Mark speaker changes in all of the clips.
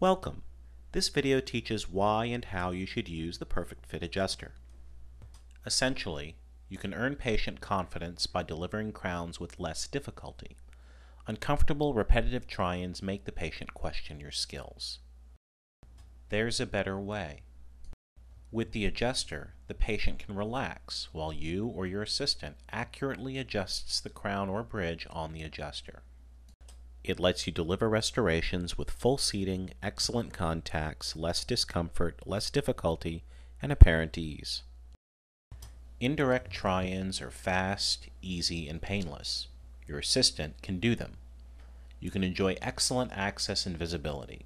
Speaker 1: Welcome! This video teaches why and how you should use the PerfectFit Adjuster. Essentially, you can earn patient confidence by delivering crowns with less difficulty. Uncomfortable, repetitive try-ins make the patient question your skills. There's a better way. With the adjuster, the patient can relax while you or your assistant accurately adjusts the crown or bridge on the adjuster. It lets you deliver restorations with full seating, excellent contacts, less discomfort, less difficulty, and apparent ease. Indirect try-ins are fast, easy, and painless. Your assistant can do them. You can enjoy excellent access and visibility.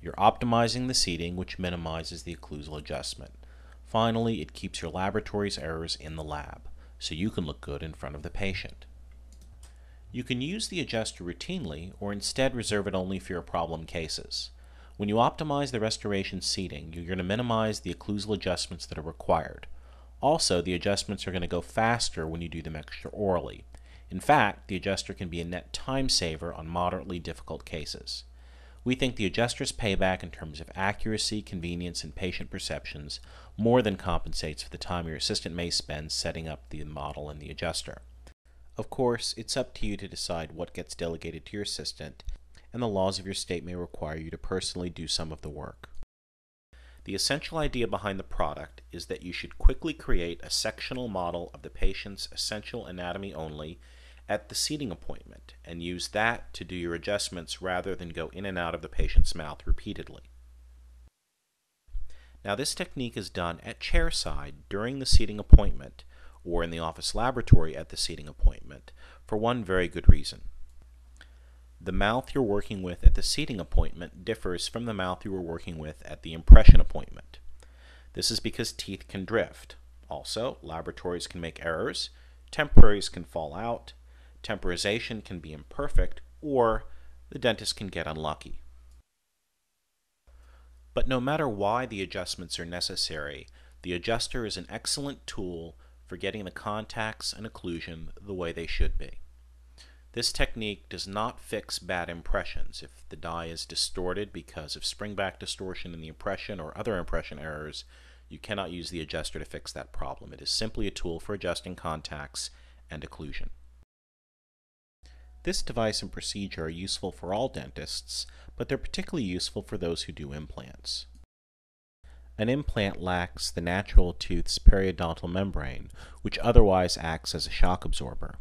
Speaker 1: You're optimizing the seating, which minimizes the occlusal adjustment. Finally, it keeps your laboratory's errors in the lab, so you can look good in front of the patient. You can use the adjuster routinely or instead reserve it only for your problem cases. When you optimize the restoration seating, you're going to minimize the occlusal adjustments that are required. Also, the adjustments are going to go faster when you do them extraorally. In fact, the adjuster can be a net time saver on moderately difficult cases. We think the adjuster's payback in terms of accuracy, convenience, and patient perceptions more than compensates for the time your assistant may spend setting up the model and the adjuster. Of course, it's up to you to decide what gets delegated to your assistant, and the laws of your state may require you to personally do some of the work. The essential idea behind the product is that you should quickly create a sectional model of the patient's essential anatomy only at the seating appointment, and use that to do your adjustments rather than go in and out of the patient's mouth repeatedly. Now, this technique is done at chairside during the seating appointment, or in the office laboratory at the seating appointment, for one very good reason. The mouth you're working with at the seating appointment differs from the mouth you were working with at the impression appointment. This is because teeth can drift. Also, laboratories can make errors, temporaries can fall out, temporization can be imperfect, or the dentist can get unlucky. But no matter why the adjustments are necessary, the adjuster is an excellent tool for getting the contacts and occlusion the way they should be. This technique does not fix bad impressions. If the die is distorted because of springback distortion in the impression or other impression errors, you cannot use the adjuster to fix that problem. It is simply a tool for adjusting contacts and occlusion. This device and procedure are useful for all dentists, but they're particularly useful for those who do implants. An implant lacks the natural tooth's periodontal membrane, which otherwise acts as a shock absorber.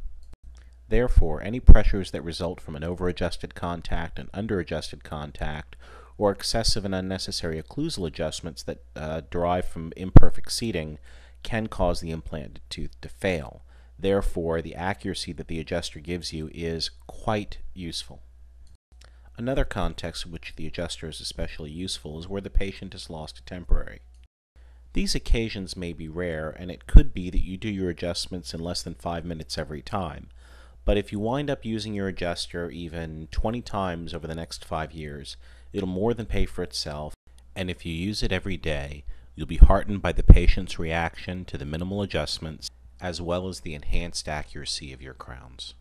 Speaker 1: Therefore, any pressures that result from an over-adjusted contact, an under-adjusted contact, or excessive and unnecessary occlusal adjustments that derive from imperfect seating can cause the implanted tooth to fail. Therefore, the accuracy that the adjuster gives you is quite useful. Another context in which the adjuster is especially useful is where the patient has lost a temporary. These occasions may be rare, and it could be that you do your adjustments in less than 5 minutes every time. But if you wind up using your adjuster even 20 times over the next 5 years, it'll more than pay for itself, and if you use it every day, you'll be heartened by the patient's reaction to the minimal adjustments, as well as the enhanced accuracy of your crowns.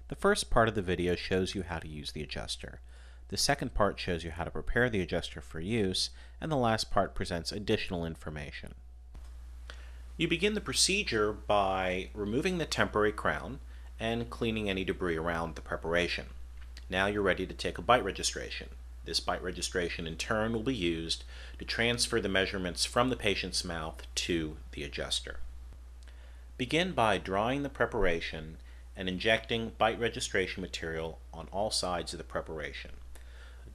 Speaker 1: The first part of the video shows you how to use the adjuster. The second part shows you how to prepare the adjuster for use, and the last part presents additional information. You begin the procedure by removing the temporary crown and cleaning any debris around the preparation. Now you're ready to take a bite registration. This bite registration in turn will be used to transfer the measurements from the patient's mouth to the adjuster. Begin by drying the preparation and injecting bite registration material on all sides of the preparation.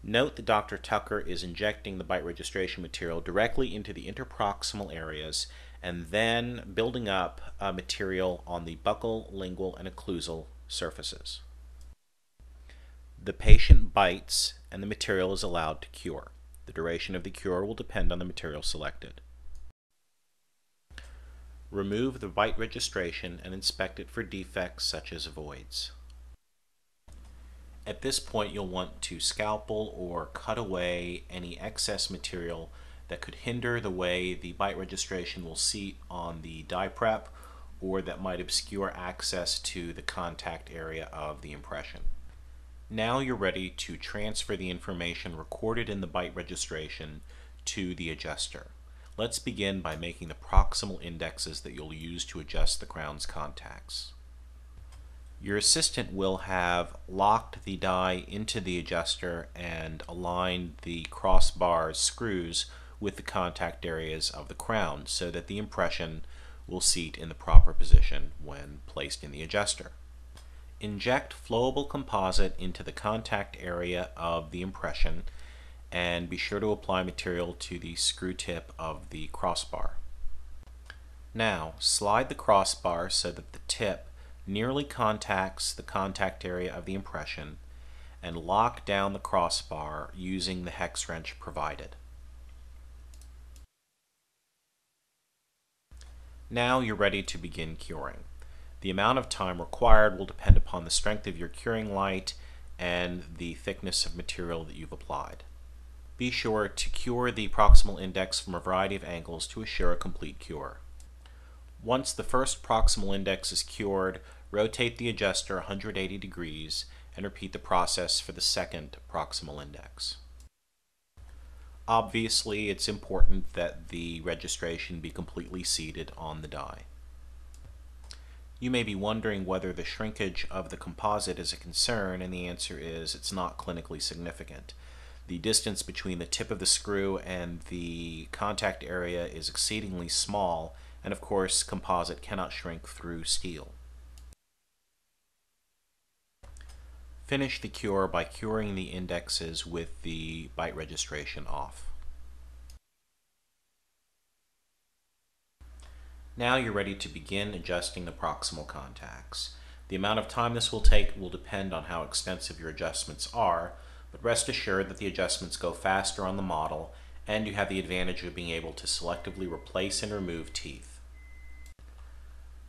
Speaker 1: Note that Dr. Tucker is injecting the bite registration material directly into the interproximal areas and then building up material on the buccal, lingual, and occlusal surfaces. The patient bites and the material is allowed to cure. The duration of the cure will depend on the material selected. Remove the bite registration and inspect it for defects such as voids. At this point, you'll want to scalpel or cut away any excess material that could hinder the way the bite registration will seat on the die prep, or that might obscure access to the contact area of the impression. Now you're ready to transfer the information recorded in the bite registration to the adjuster. Let's begin by making the proximal indexes that you'll use to adjust the crown's contacts. Your assistant will have locked the die into the adjuster and aligned the crossbar screws with the contact areas of the crown so that the impression will seat in the proper position when placed in the adjuster. Inject flowable composite into the contact area of the impression and be sure to apply material to the screw tip of the crossbar. Now slide the crossbar so that the tip nearly contacts the contact area of the impression and lock down the crossbar using the hex wrench provided. Now you're ready to begin curing. The amount of time required will depend upon the strength of your curing light and the thickness of material that you've applied. Be sure to cure the proximal index from a variety of angles to assure a complete cure. Once the first proximal index is cured, rotate the adjuster 180 degrees and repeat the process for the second proximal index. Obviously, it's important that the registration be completely seated on the die. You may be wondering whether the shrinkage of the composite is a concern, and the answer is it's not clinically significant. The distance between the tip of the screw and the contact area is exceedingly small, and of course composite cannot shrink through steel. Finish the cure by curing the indexes with the bite registration off. Now you're ready to begin adjusting the proximal contacts. The amount of time this will take will depend on how extensive your adjustments are, but rest assured that the adjustments go faster on the model and you have the advantage of being able to selectively replace and remove teeth.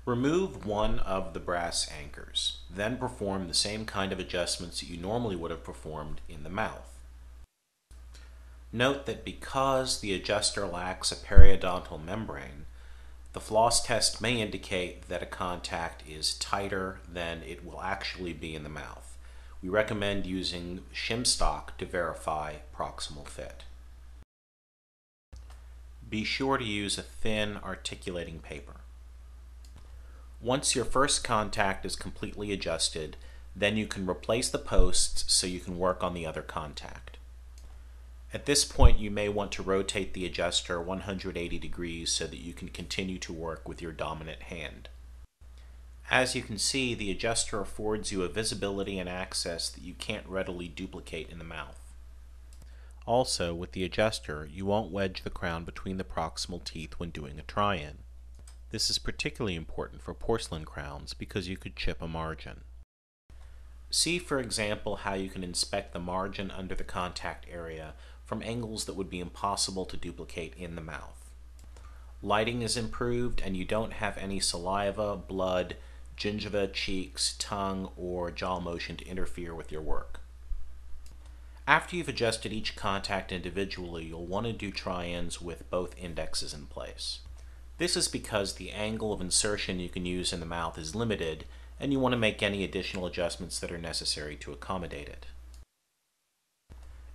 Speaker 1: Remove one of the brass anchors, then perform the same kind of adjustments that you normally would have performed in the mouth. Note that because the adjuster lacks a periodontal membrane, the floss test may indicate that a contact is tighter than it will actually be in the mouth. We recommend using shim stock to verify proximal fit. Be sure to use a thin articulating paper. Once your first contact is completely adjusted, then you can replace the posts so you can work on the other contact. At this point, you may want to rotate the adjuster 180 degrees so that you can continue to work with your dominant hand. As you can see, the adjuster affords you a visibility and access that you can't readily duplicate in the mouth. Also, with the adjuster, you won't wedge the crown between the proximal teeth when doing a try-in. This is particularly important for porcelain crowns because you could chip a margin. See, for example, how you can inspect the margin under the contact area from angles that would be impossible to duplicate in the mouth. Lighting is improved and you don't have any saliva, blood, gingiva, cheeks, tongue, or jaw motion to interfere with your work. After you've adjusted each contact individually, you'll want to do try-ins with both indexes in place. This is because the angle of insertion you can use in the mouth is limited, and you want to make any additional adjustments that are necessary to accommodate it.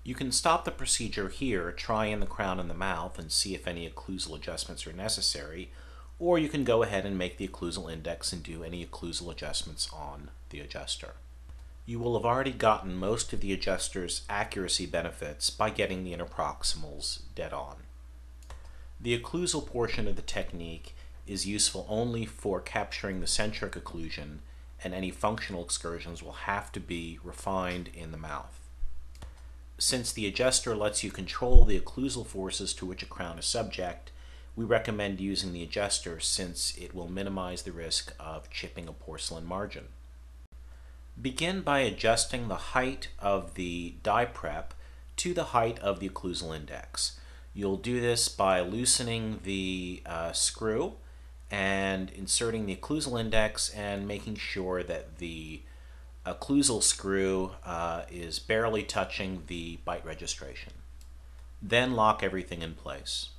Speaker 1: You can stop the procedure here, try in the crown in the mouth, and see if any occlusal adjustments are necessary, or you can go ahead and make the occlusal index and do any occlusal adjustments on the adjuster. You will have already gotten most of the adjuster's accuracy benefits by getting the interproximals dead on. The occlusal portion of the technique is useful only for capturing the centric occlusion, and any functional excursions will have to be refined in the mouth. Since the adjuster lets you control the occlusal forces to which a crown is subject, we recommend using the adjuster since it will minimize the risk of chipping a porcelain margin. Begin by adjusting the height of the die prep to the height of the occlusal index. You'll do this by loosening the screw and inserting the occlusal index and making sure that the occlusal screw is barely touching the bite registration. Then lock everything in place.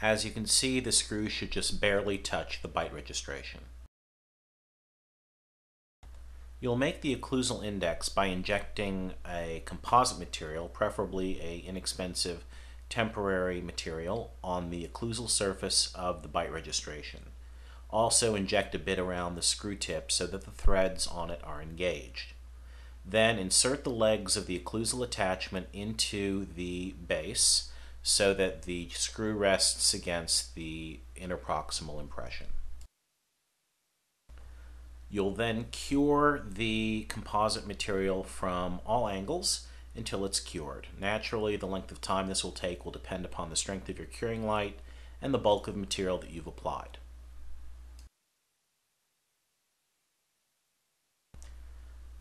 Speaker 1: As you can see, the screw should just barely touch the bite registration. You'll make the occlusal index by injecting a composite material, preferably an inexpensive temporary material, on the occlusal surface of the bite registration. Also inject a bit around the screw tip so that the threads on it are engaged. Then insert the legs of the occlusal attachment into the base so that the screw rests against the interproximal impression. You'll then cure the composite material from all angles until it's cured. Naturally, the length of time this will take will depend upon the strength of your curing light and the bulk of material that you've applied.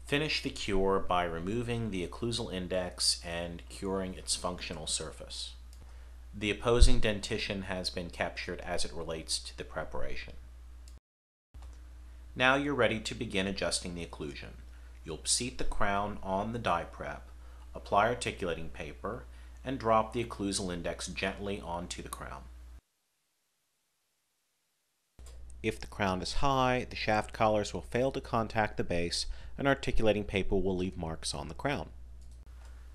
Speaker 1: Finish the cure by removing the occlusal index and curing its functional surface. The opposing dentition has been captured as it relates to the preparation. Now you're ready to begin adjusting the occlusion. You'll seat the crown on the die prep, apply articulating paper, and drop the occlusal index gently onto the crown. If the crown is high, the shaft collars will fail to contact the base and articulating paper will leave marks on the crown.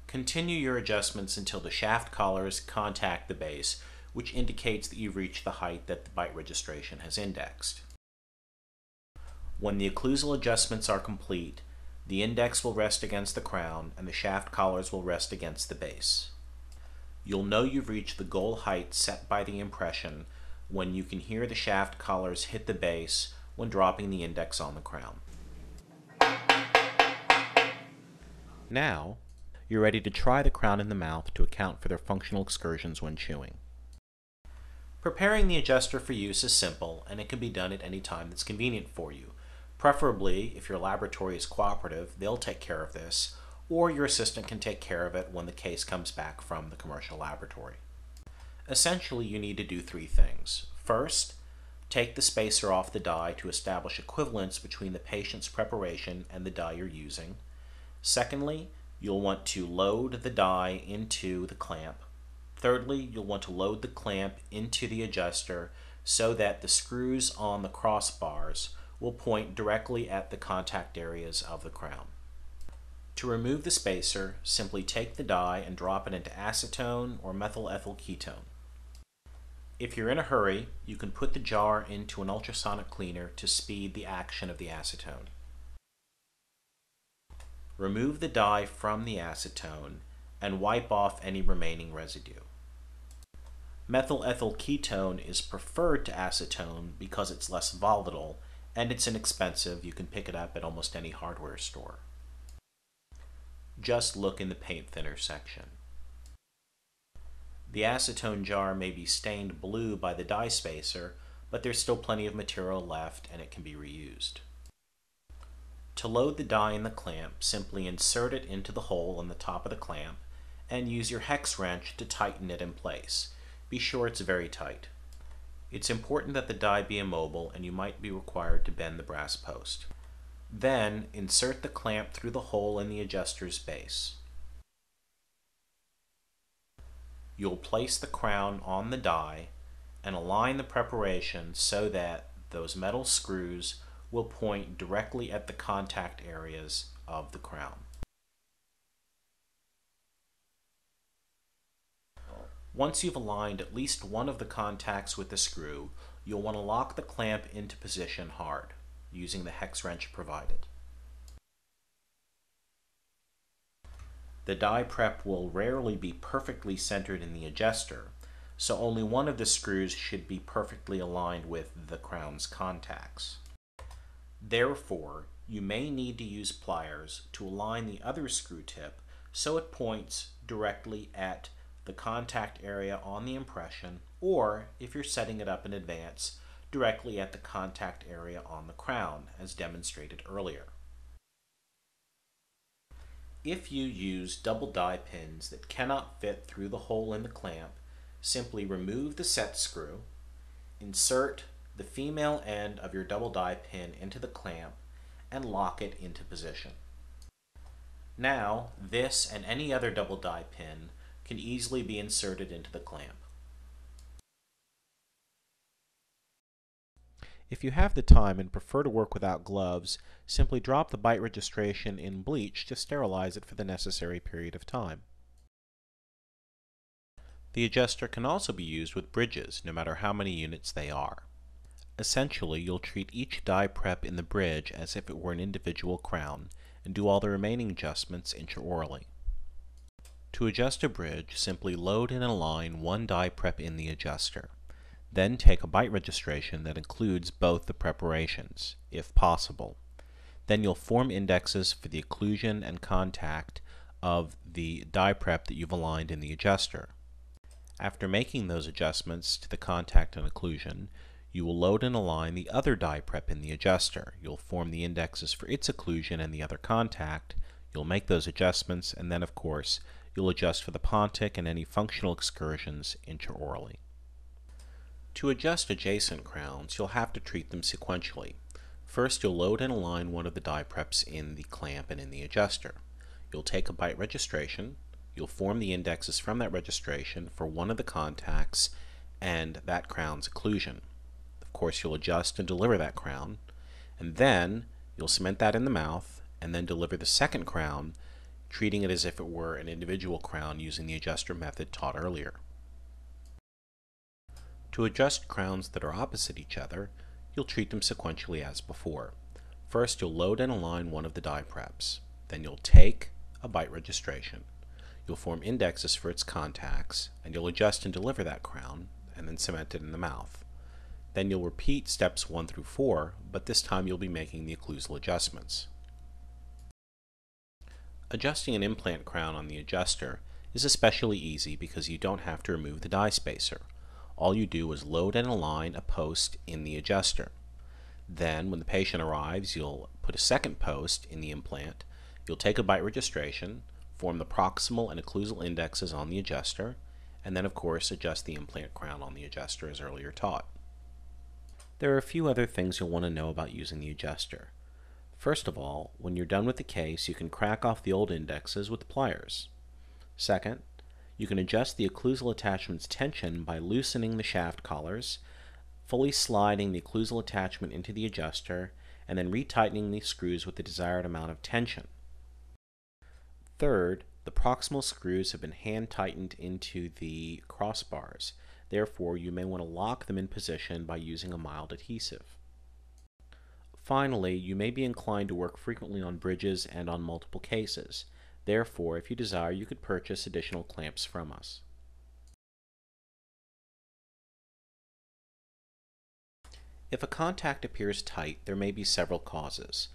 Speaker 1: Continue your adjustments until the shaft collars contact the base, which indicates that you've reached the height that the bite registration has indexed. When the occlusal adjustments are complete, the index will rest against the crown and the shaft collars will rest against the base. You'll know you've reached the goal height set by the impression when you can hear the shaft collars hit the base when dropping the index on the crown. Now, you're ready to try the crown in the mouth to account for their functional excursions when chewing. Preparing the adjuster for use is simple, and it can be done at any time that's convenient for you. Preferably, if your laboratory is cooperative, they'll take care of this, or your assistant can take care of it when the case comes back from the commercial laboratory. Essentially, you need to do three things. First, take the spacer off the die to establish equivalence between the patient's preparation and the die you're using. Secondly, you'll want to load the die into the clamp. Thirdly, you'll want to load the clamp into the adjuster so that the screws on the crossbars will point directly at the contact areas of the crown. To remove the spacer, simply take the die and drop it into acetone or methyl ethyl ketone. If you're in a hurry, you can put the jar into an ultrasonic cleaner to speed the action of the acetone. Remove the die from the acetone and wipe off any remaining residue. Methyl ethyl ketone is preferred to acetone because it's less volatile and it's inexpensive. You can pick it up at almost any hardware store. Just look in the paint thinner section. The acetone jar may be stained blue by the die spacer, but there's still plenty of material left and it can be reused. To load the die in the clamp, simply insert it into the hole in the top of the clamp and use your hex wrench to tighten it in place. Be sure it's very tight. It's important that the die be immobile and you might be required to bend the brass post. Then insert the clamp through the hole in the adjuster's base. You'll place the crown on the die and align the preparation so that those metal screws will point directly at the contact areas of the crown. Once you've aligned at least one of the contacts with the screw, you'll want to lock the clamp into position hard, using the hex wrench provided. The die prep will rarely be perfectly centered in the adjuster, so only one of the screws should be perfectly aligned with the crown's contacts. Therefore, you may need to use pliers to align the other screw tip so it points directly at the contact area on the impression, or, if you're setting it up in advance, directly at the contact area on the crown, as demonstrated earlier. If you use double die pins that cannot fit through the hole in the clamp, simply remove the set screw, insert the female end of your double die pin into the clamp, and lock it into position. Now, this and any other double die pin can easily be inserted into the clamp. If you have the time and prefer to work without gloves, simply drop the bite registration in bleach to sterilize it for the necessary period of time. The adjuster can also be used with bridges, no matter how many units they are. Essentially, you'll treat each die prep in the bridge as if it were an individual crown, and do all the remaining adjustments intraorally. To adjust a bridge, simply load and align one die prep in the adjuster. Then take a bite registration that includes both the preparations, if possible. Then you'll form indexes for the occlusion and contact of the die prep that you've aligned in the adjuster. After making those adjustments to the contact and occlusion, you will load and align the other die prep in the adjuster. You'll form the indexes for its occlusion and the other contact. You'll make those adjustments, and then, of course, you'll adjust for the pontic and any functional excursions intraorally. To adjust adjacent crowns, you'll have to treat them sequentially. First, you'll load and align one of the die preps in the clamp and in the adjuster. You'll take a bite registration. You'll form the indexes from that registration for one of the contacts and that crown's occlusion. Of course, you'll adjust and deliver that crown, and then you'll cement that in the mouth and then deliver the second crown, treating it as if it were an individual crown using the adjuster method taught earlier. To adjust crowns that are opposite each other, you'll treat them sequentially as before. First, you'll load and align one of the die preps. Then you'll take a bite registration. You'll form indexes for its contacts, and you'll adjust and deliver that crown, and then cement it in the mouth. Then you'll repeat steps 1 through 4, but this time you'll be making the occlusal adjustments. Adjusting an implant crown on the adjuster is especially easy because you don't have to remove the die spacer. All you do is load and align a post in the adjuster. Then, when the patient arrives, you'll put a second post in the implant. You'll take a bite registration, form the proximal and occlusal indexes on the adjuster, and then, of course, adjust the implant crown on the adjuster as earlier taught. There are a few other things you'll want to know about using the adjuster. First of all, when you're done with the case, you can crack off the old indexes with pliers. Second, you can adjust the occlusal attachment's tension by loosening the shaft collars, fully sliding the occlusal attachment into the adjuster, and then retightening the screws with the desired amount of tension. Third, the proximal screws have been hand tightened into the crossbars. Therefore, you may want to lock them in position by using a mild adhesive. Finally, you may be inclined to work frequently on bridges and on multiple cases. Therefore, if you desire, you could purchase additional clamps from us. If a contact appears tight, there may be several causes.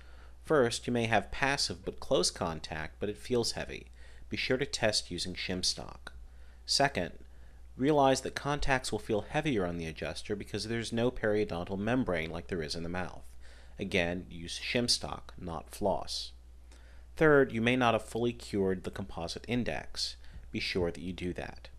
Speaker 1: First, you may have passive but close contact, but it feels heavy. Be sure to test using shim stock. Second, realize that contacts will feel heavier on the adjuster because there's no periodontal membrane like there is in the mouth. Again, use shim stock, not floss. Third, you may not have fully cured the composite index. Be sure that you do that.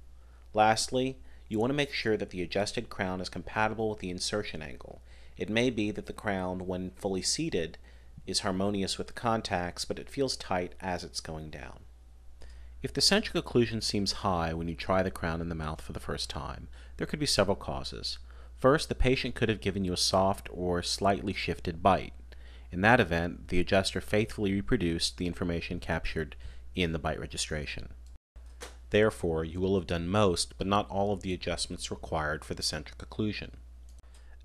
Speaker 1: Lastly, you want to make sure that the adjusted crown is compatible with the insertion angle. It may be that the crown, when fully seated, is harmonious with the contacts, but it feels tight as it's going down. If the centric occlusion seems high when you try the crown in the mouth for the first time, there could be several causes. First, the patient could have given you a soft or slightly shifted bite. In that event, the adjuster faithfully reproduced the information captured in the bite registration. Therefore, you will have done most, but not all of the adjustments required for the centric occlusion.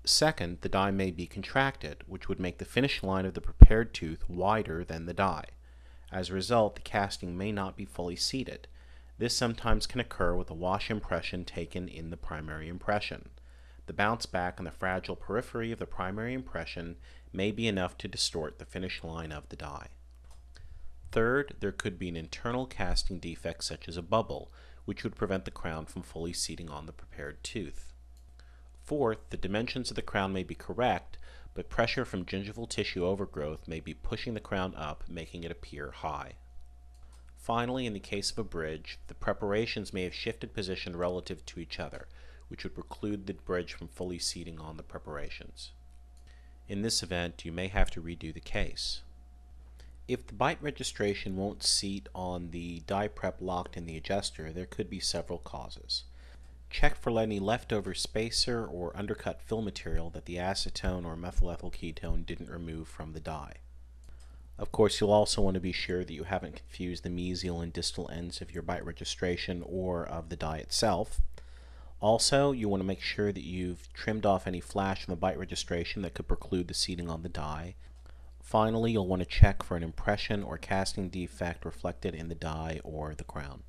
Speaker 1: Second, the die may be contracted, which would make the finish line of the prepared tooth wider than the die. As a result, the casting may not be fully seated. This sometimes can occur with a wash impression taken in the primary impression. The bounce back on the fragile periphery of the primary impression may be enough to distort the finish line of the die. Third, there could be an internal casting defect such as a bubble, which would prevent the crown from fully seating on the prepared tooth. Fourth, the dimensions of the crown may be correct, but pressure from gingival tissue overgrowth may be pushing the crown up, making it appear high. Finally, in the case of a bridge, the preparations may have shifted position relative to each other, which would preclude the bridge from fully seating on the preparations. In this event, you may have to redo the case. If the bite registration won't seat on the die prep locked in the adjuster, there could be several causes. check for any leftover spacer or undercut fill material that the acetone or methylethyl ketone didn't remove from the die. Of course, you'll also want to be sure that you haven't confused the mesial and distal ends of your bite registration or of the die itself. Also, you want to make sure that you've trimmed off any flash from the bite registration that could preclude the seating on the die. Finally, you'll want to check for an impression or casting defect reflected in the die or the crown.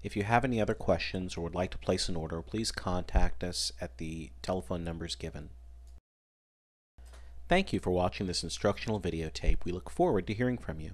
Speaker 1: If you have any other questions or would like to place an order, please contact us at the telephone numbers given. Thank you for watching this instructional videotape. We look forward to hearing from you.